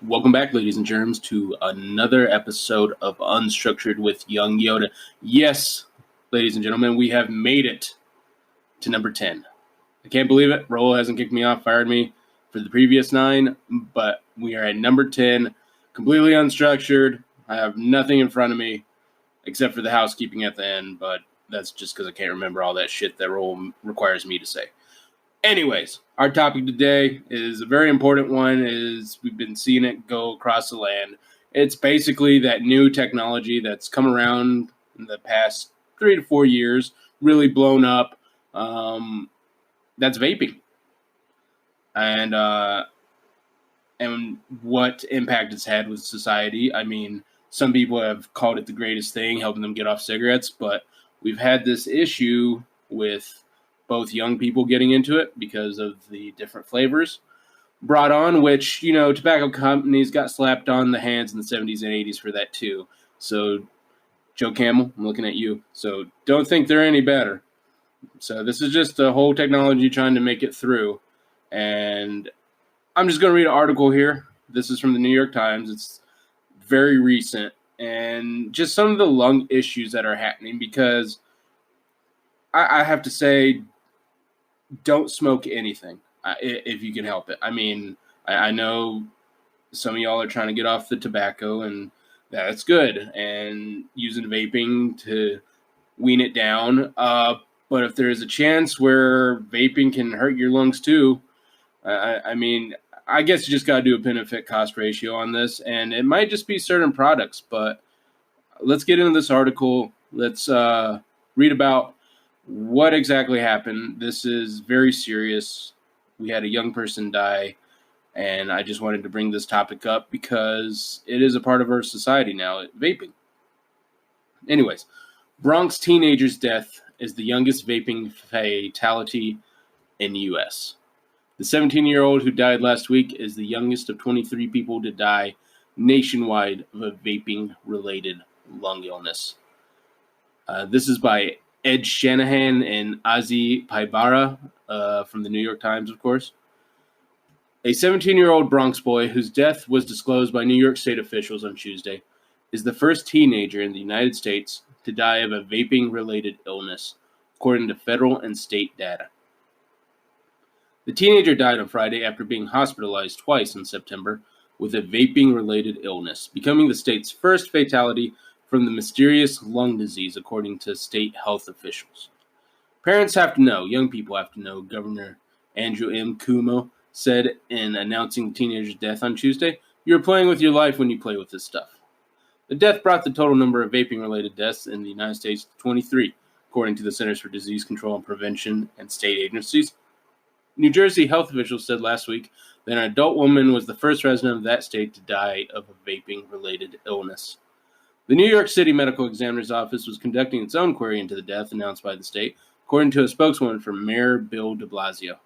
Welcome back, ladies and germs, to another episode of Unstructured with YoungYoda. Yes, ladies and gentlemen, we have made it to number 10. I can't believe it. Rolo hasn't kicked me off, fired me for the previous 9, but we are at number 10, completely unstructured. I have nothing in front of me except for the housekeeping at the end, but that's just because I can't remember all that shit that Rolo requires me to say. Anyways, our topic today is a very important one. We've been seeing it go across the land. It's basically that new technology that's come around in the past 3 to 4 years, really blown up. That's vaping, and what impact it's had with society. I mean, some people have called it the greatest thing, helping them get off cigarettes, but we've had this issue with both young people getting into it because of the different flavors brought on, which, tobacco companies got slapped on the hands in the 70s and 80s for that too. So, Joe Camel, I'm looking at you. So, don't think they're any better. So, this is just the whole technology trying to make it through. And I'm just going to read an article here. This is from the New York Times. It's very recent. And just some of the lung issues that are happening because I have to say, don't smoke anything if you can help it. I mean, I know some of y'all are trying to get off the tobacco, and that's good, and using vaping to wean it down. But if there is a chance where vaping can hurt your lungs too, I mean, I guess you just got to do a benefit-cost ratio on this, and it might just be certain products. But let's get into this article. Let's read about what exactly happened. This is very serious. We had a young person die, and I just wanted to bring this topic up because it is a part of our society now, vaping. Anyways, Bronx teenager's death is the youngest vaping fatality in the U.S. The 17-year-old who died last week is the youngest of 23 people to die nationwide of a vaping-related lung illness. This is by Ed Shanahan and Azi Paibara from the New York Times, of course. A 17-year-old Bronx boy whose death was disclosed by New York State officials on Tuesday is the first teenager in the United States to die of a vaping-related illness, according to federal and state data. The teenager died on Friday after being hospitalized twice in September with a vaping-related illness, becoming the state's first fatality from the mysterious lung disease, according to state health officials. Parents have to know, young people have to know, Governor Andrew M. Cuomo said in announcing the teenager's death on Tuesday. You're playing with your life when you play with this stuff. The death brought the total number of vaping-related deaths in the United States to 23, according to the Centers for Disease Control and Prevention and state agencies. New Jersey health officials said last week that an adult woman was the first resident of that state to die of a vaping-related illness. The New York City Medical Examiner's Office was conducting its own query into the death announced by the state, according to a spokeswoman for Mayor Bill de Blasio.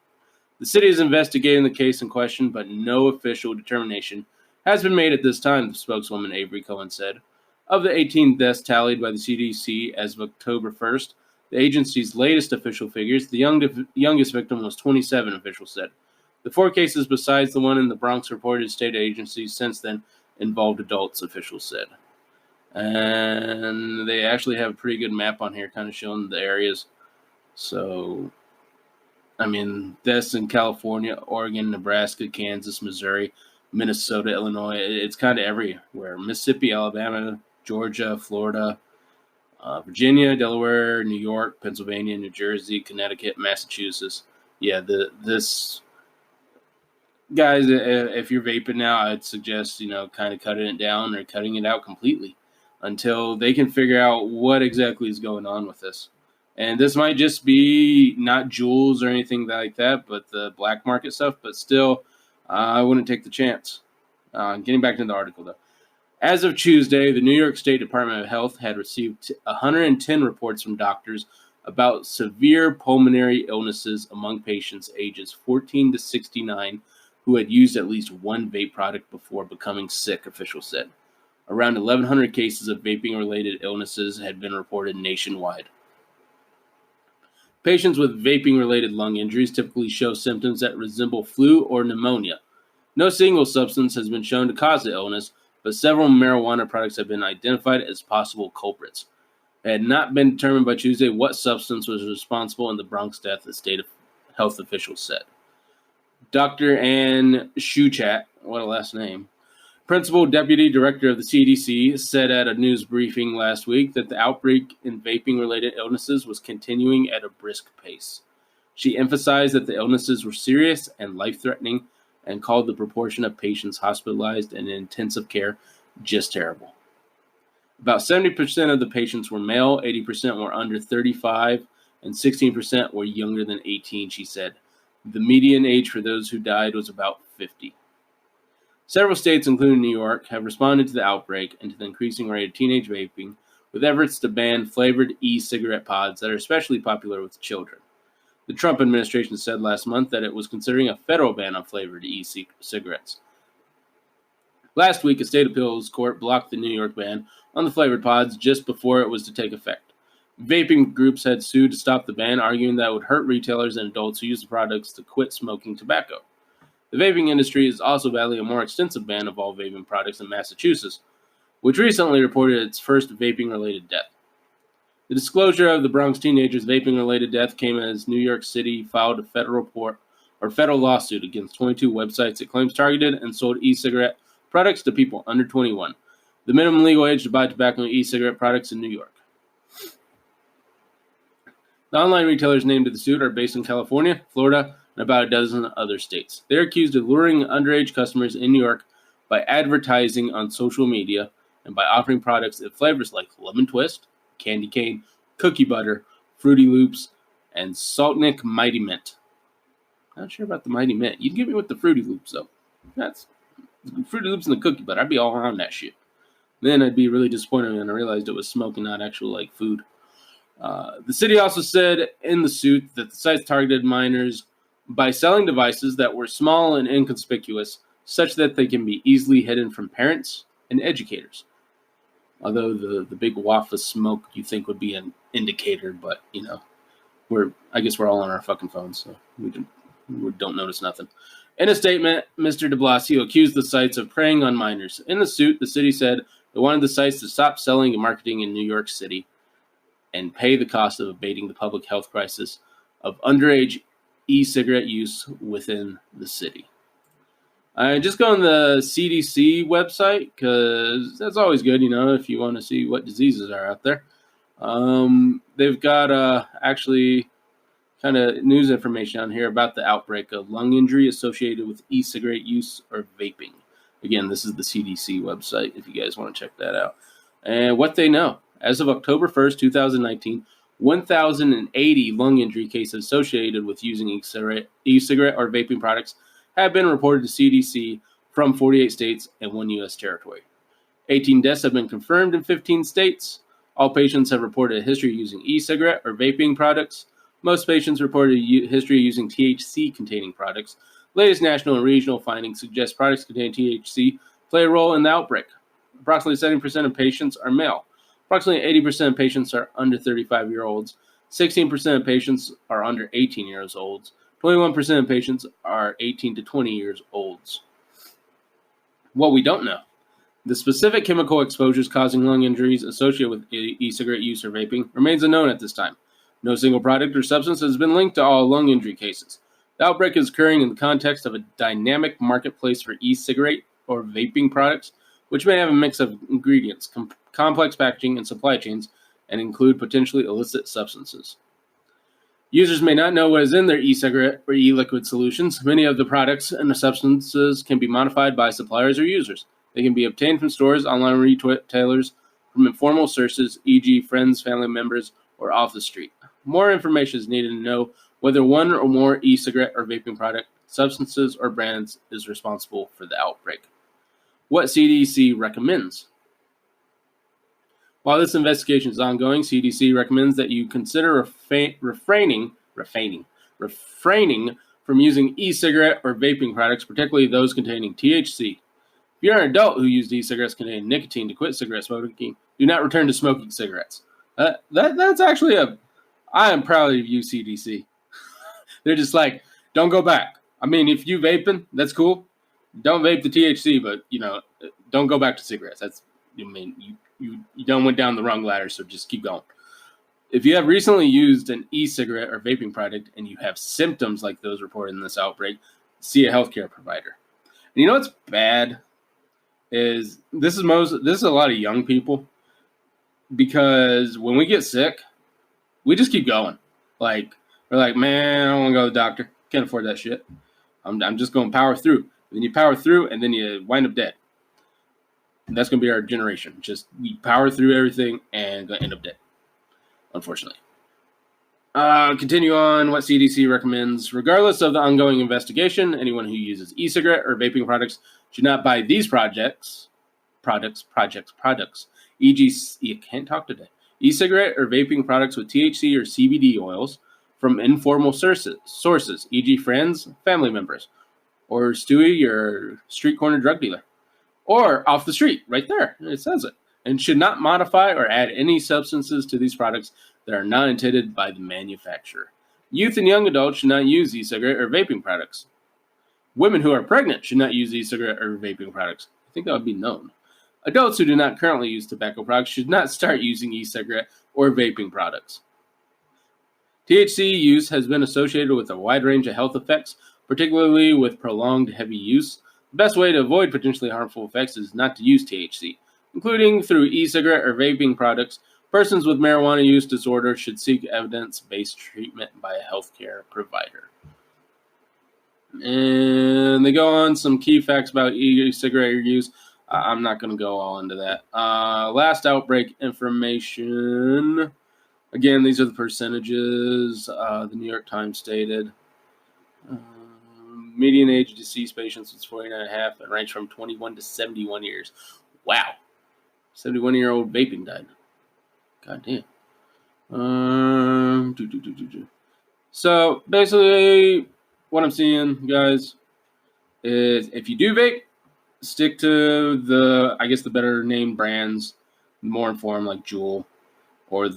The city is investigating the case in question, but no official determination has been made at this time, the spokeswoman Avery Cohen said. Of the 18 deaths tallied by the CDC as of October 1st, the agency's latest official figures, the youngest victim was 27, officials said. The 4 cases besides the one in the Bronx reported state agencies since then involved adults, officials said. And they actually have a pretty good map on here kind of showing the areas. So, I mean, that's in California, Oregon, Nebraska, Kansas, Missouri, Minnesota, Illinois. It's kind of everywhere. Mississippi, Alabama, Georgia, Florida, Virginia, Delaware, New York, Pennsylvania, New Jersey, Connecticut, Massachusetts. Yeah, this... Guys, if you're vaping now, I'd suggest, kind of cutting it down or cutting it out completely until they can figure out what exactly is going on with this. And this might just be not Juuls or anything like that, but the black market stuff. But still, I wouldn't take the chance. Getting back to the article, though. As of Tuesday, the New York State Department of Health had received 110 reports from doctors about severe pulmonary illnesses among patients ages 14 to 69 who had used at least one vape product before becoming sick, officials said. Around 1,100 cases of vaping-related illnesses had been reported nationwide. Patients with vaping-related lung injuries typically show symptoms that resemble flu or pneumonia. No single substance has been shown to cause the illness, but several marijuana products have been identified as possible culprits. It had not been determined by Tuesday what substance was responsible in the Bronx death, the state health officials said. Dr. Ann Shuchat, what a last name, Principal Deputy Director of the CDC, said at a news briefing last week that the outbreak in vaping-related illnesses was continuing at a brisk pace. She emphasized that the illnesses were serious and life-threatening and called the proportion of patients hospitalized and in intensive care just terrible. About 70% of the patients were male, 80% were under 35, and 16% were younger than 18, she said. The median age for those who died was about 50. Several states, including New York, have responded to the outbreak and to the increasing rate of teenage vaping with efforts to ban flavored e-cigarette pods that are especially popular with children. The Trump administration said last month that it was considering a federal ban on flavored e-cigarettes. Last week, a state appeals court blocked the New York ban on the flavored pods just before it was to take effect. Vaping groups had sued to stop the ban, arguing that it would hurt retailers and adults who use the products to quit smoking tobacco. The vaping industry is also battling a more extensive ban of all vaping products in Massachusetts, which recently reported its first vaping-related death. The disclosure of the Bronx teenager's vaping-related death came as New York City filed a federal lawsuit against 22 websites it claims targeted and sold e-cigarette products to people under 21, the minimum legal age to buy tobacco and e-cigarette products in New York. The online retailers named to the suit are based in California, Florida, and about a dozen other states. They are accused of luring underage customers in New York by advertising on social media and by offering products in flavors like lemon twist, candy cane, cookie butter, Fruity Loops, and Saltnik Mighty Mint. Not sure about the Mighty Mint. You can get me with the Fruity Loops, though. That's Fruity Loops and the cookie butter. I'd be all on that shit. Then I'd be really disappointed when I realized it was smoke and not actual like food. The city also said in the suit that the sites targeted minors by selling devices that were small and inconspicuous, such that they can be easily hidden from parents and educators. Although the big waft of smoke you think would be an indicator, but I guess we're all on our fucking phones, so we don't notice nothing. In a statement, Mr. de Blasio accused the sites of preying on minors. In the suit, the city said they wanted the sites to stop selling and marketing in New York City and pay the cost of abating the public health crisis of underage e-cigarette use within the city. Just go on the CDC website, because that's always good, if you want to see what diseases are out there. They've got actually kind of news information on here about the outbreak of lung injury associated with e-cigarette use or vaping. Again, this is the CDC website if you guys want to check that out. And what they know. As of October 1st, 2019, 1,080 lung injury cases associated with using e-cigarette or vaping products have been reported to CDC from 48 states and 1 U.S. territory. 18 deaths have been confirmed in 15 states. All patients have reported a history using e-cigarette or vaping products. Most patients reported a history using THC-containing products. Latest national and regional findings suggest products containing THC play a role in the outbreak. Approximately 70% of patients are male. Approximately 80% of patients are under 35-year-olds. 16% of patients are under 18 years old. 21% of patients are 18 to 20 years old. What we don't know. The specific chemical exposures causing lung injuries associated with e-cigarette use or vaping remains unknown at this time. No single product or substance has been linked to all lung injury cases. The outbreak is occurring in the context of a dynamic marketplace for e-cigarette or vaping products, which may have a mix of ingredients, complex packaging, and supply chains, and include potentially illicit substances. Users may not know what is in their e-cigarette or e-liquid solutions. Many of the products and the substances can be modified by suppliers or users. They can be obtained from stores, online retailers, from informal sources, e.g. friends, family members, or off the street. More information is needed to know whether one or more e-cigarette or vaping product, substances, or brands is responsible for the outbreak. What CDC recommends. While this investigation is ongoing, CDC recommends that you consider refraining from using e-cigarette or vaping products, particularly those containing THC. If you're an adult who used e-cigarettes containing nicotine to quit cigarette smoking, do not return to smoking cigarettes. That's actually I am proud of you, CDC. They're just like, don't go back. I mean, if you vaping, that's cool. don't vape the THC, but don't go back to cigarettes. You don't went down the wrong ladder, so just keep going. If you have recently used an e-cigarette or vaping product and you have symptoms like those reported in this outbreak, see a healthcare provider. And you know what's bad is this is a lot of young people, because when we get sick, we just keep going. Like, we're like, man, I don't want to go to the doctor. Can't afford that shit. I'm just going to power through. And then you power through, and then you wind up dead. And that's going to be our generation. Just we power through everything and going to end up dead, unfortunately. Continue on what CDC recommends. Regardless of the ongoing investigation, anyone who uses e-cigarette or vaping products should not buy these products. E.g., you can't talk today. E-cigarette or vaping products with THC or CBD oils from informal sources, e.g. friends, family members, or Stewie, your street corner drug dealer, or off the street, right there, it says it, and should not modify or add any substances to these products that are not intended by the manufacturer. Youth and young adults should not use e-cigarette or vaping products. Women who are pregnant should not use e-cigarette or vaping products. I think that would be known. Adults who do not currently use tobacco products should not start using e-cigarette or vaping products. THC use has been associated with a wide range of health effects, particularly with prolonged heavy use. The best way to avoid potentially harmful effects is not to use THC, including through e-cigarette or vaping products. Persons with marijuana use disorder should seek evidence-based treatment by a healthcare provider. And they go on some key facts about e-cigarette use. I'm not going to go all into that. Last outbreak information. Again, these are the percentages the New York Times stated. Median age of deceased patients was 49.5 and ranged from 21 to 71 years. Wow. 71-year-old vaping died. God damn. So, basically, what I'm seeing, guys, is if you do vape, stick to the better named brands, more informed, like Juul, or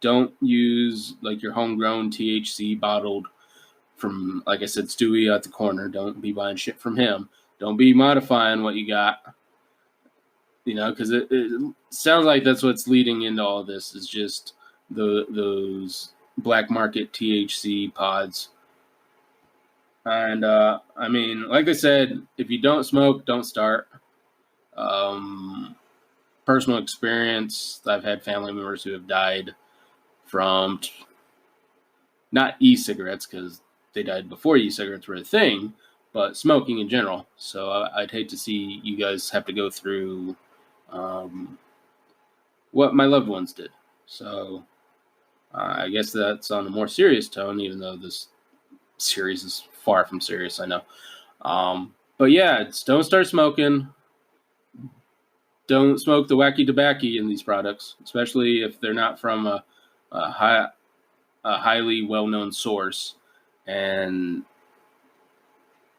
don't use your homegrown THC bottled from, like I said, Stewie at the corner. Don't be buying shit from him. Don't be modifying what you got, because it sounds like that's what's leading into all of this, is just those black market THC pods. And, like I said, if you don't smoke, don't start. Personal experience, I've had family members who have died from not e-cigarettes, because they died before e-cigarettes were a thing, but smoking in general. So I'd hate to see you guys have to go through what my loved ones did. So I guess that's on a more serious tone, even though this series is far from serious, I know. But yeah, don't start smoking. Don't smoke the wacky tobacco in these products, especially if they're not from a highly well-known source. And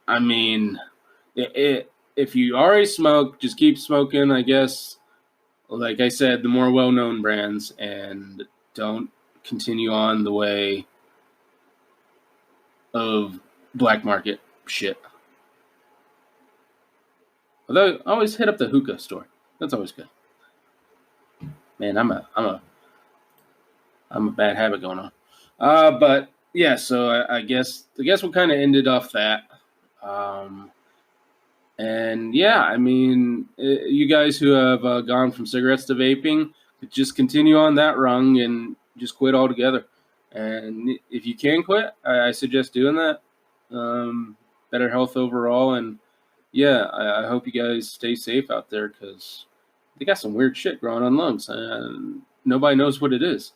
if you already smoke, just keep smoking, I guess. Like I said, the more well-known brands, and don't continue on the way of black market shit. Although, always hit up the hookah store. That's always good. Man, I'm a bad habit going on. But yeah, so I guess we'll kind of ended off that. And yeah, you guys who have gone from cigarettes to vaping, just continue on that rung and just quit altogether. And if you can quit, I suggest doing that. Better health overall. And yeah, I hope you guys stay safe out there, because they got some weird shit growing on lungs, and nobody knows what it is.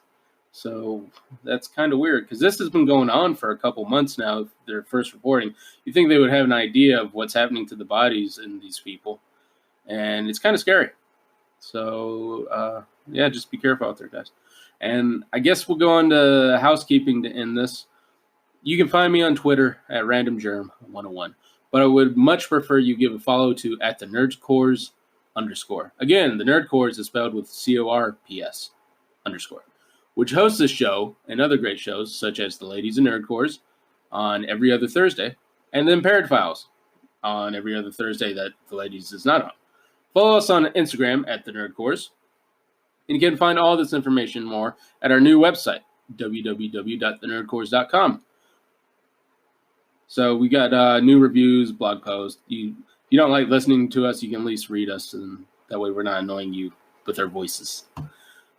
So that's kind of weird, because this has been going on for a couple months now. Their first reporting, you think they would have an idea of what's happening to the bodies in these people, and it's kind of scary. So yeah, just be careful out there, guys. And I guess we'll go on to housekeeping to end this. You can find me on Twitter at randomgerm101, but I would much prefer you give a follow to at the nerdcores_. Again, the Nerdcores is spelled with CORPS _, which hosts this show and other great shows such as the Ladies and Nerdcores on every other Thursday, and then Parrot Files on every other Thursday that the ladies is not on. Follow us on Instagram at The Nerd Course. And you can find all this information more at our new website, www.thenerdcourse.com. So we got new reviews, blog posts. If you don't like listening to us, you can at least read us, and that way we're not annoying you with our voices.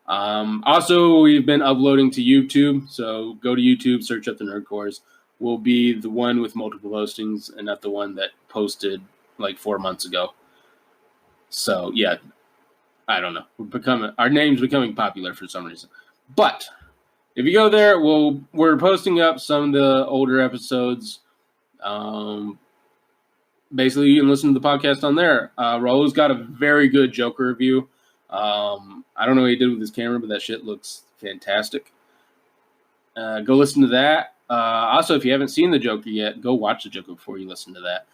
Also, we've been uploading to YouTube, so go to YouTube, search up The Nerd Course. We'll be the one with multiple postings and not the one that posted like 4 months ago. So, yeah, I don't know. Our name's becoming popular for some reason. But if you go there, we're posting up some of the older episodes. Basically, you can listen to the podcast on there. Raul's got a very good Joker review. I don't know what he did with his camera, but that shit looks fantastic. Go listen to that. Also, if you haven't seen the Joker yet, go watch the Joker before you listen to that.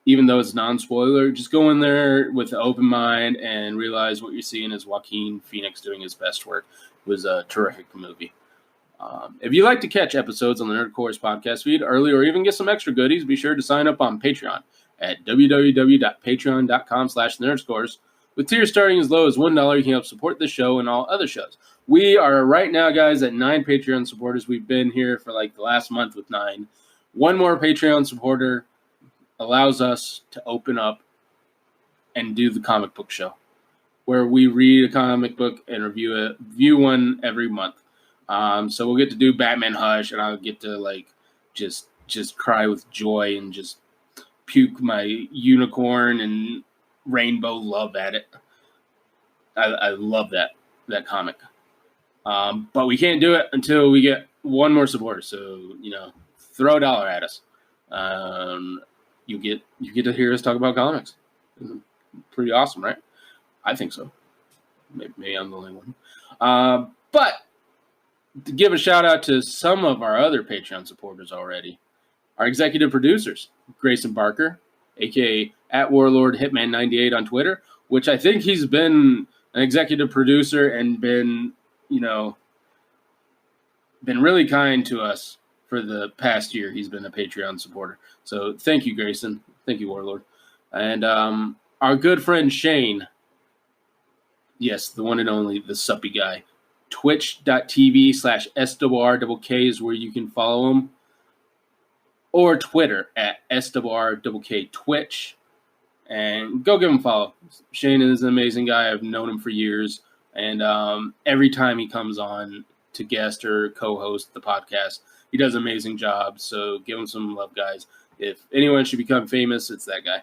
Even though it's non-spoiler, just go in there with an open mind and realize what you're seeing is Joaquin Phoenix doing his best work. It was a terrific movie. If you'd like to catch episodes on the Nerd Course podcast feed early or even get some extra goodies, be sure to sign up on Patreon at www.patreon.com/nerdscourse. With tiers starting as low as $1, you can help support this show and all other shows. We are right now, guys, at 9 Patreon supporters. We've been here for like the last month with 9. One more Patreon supporter allows us to open up and do the comic book show, where we read a comic book and review one every month. So we'll get to do Batman Hush, and I'll get to like just cry with joy and just puke my unicorn and rainbow love at it. I love that comic. But we can't do it until we get one more supporter. So, throw $1 at us. You get to hear us talk about comics. Pretty awesome, right? I think so. Maybe I'm the only one. But to give a shout out to some of our other Patreon supporters already. Our executive producers, Grayson Barker, a.k.a. @WarlordHitman98 on Twitter, which I think he's been an executive producer and been really kind to us for the past year. He's been a Patreon supporter. So thank you, Grayson. Thank you, Warlord. And our good friend Shane, yes, the one and only, the suppy guy, twitch.tv/SWRKK is where you can follow him. Or Twitter at SWRKK Twitch. And go give him a follow. Shane is an amazing guy. I've known him for years. And every time he comes on to guest or co-host the podcast, he does an amazing job. So give him some love, guys. If anyone should become famous, it's that guy.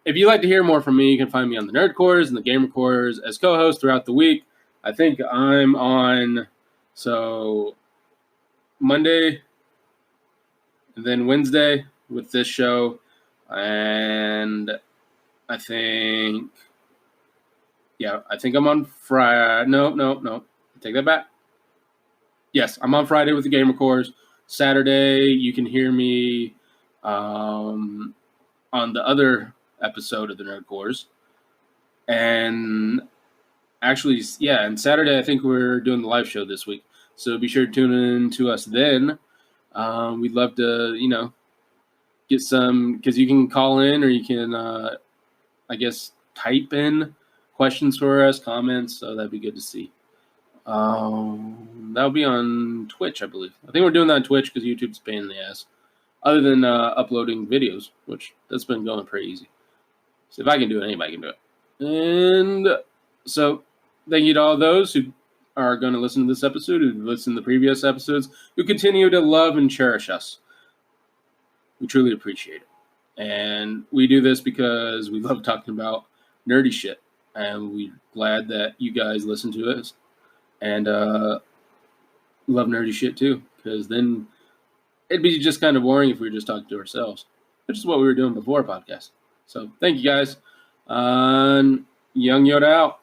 If you'd like to hear more from me, you can find me on the Nerd Cores and the Gamer Cores as co-host throughout the week. I think I'm on Monday and then Wednesday with this show. And I think I'm on Friday. No. Take that back. Yes, I'm on Friday with the Gamer Cores. Saturday, you can hear me on the other episode of the Nerd Cores. And actually, and Saturday, I think we're doing the live show this week. So be sure to tune in to us then. We'd love to, get some, because you can call in or you can, type in questions for us, comments. So that'd be good to see. That'll be on Twitch, I believe. I think we're doing that on Twitch because YouTube's a pain in the ass. Other than uploading videos, which that's been going pretty easy. So if I can do it, anybody can do it. And so thank you to all those who are going to listen to this episode, who listened to the previous episodes, who continue to love and cherish us. We truly appreciate it. And we do this because we love talking about nerdy shit. And we're glad that you guys listen to us. And love nerdy shit too. Because then it'd be just kind of boring if we were just talking to ourselves. Which is what we were doing before podcast. So thank you guys. YoungYoda out.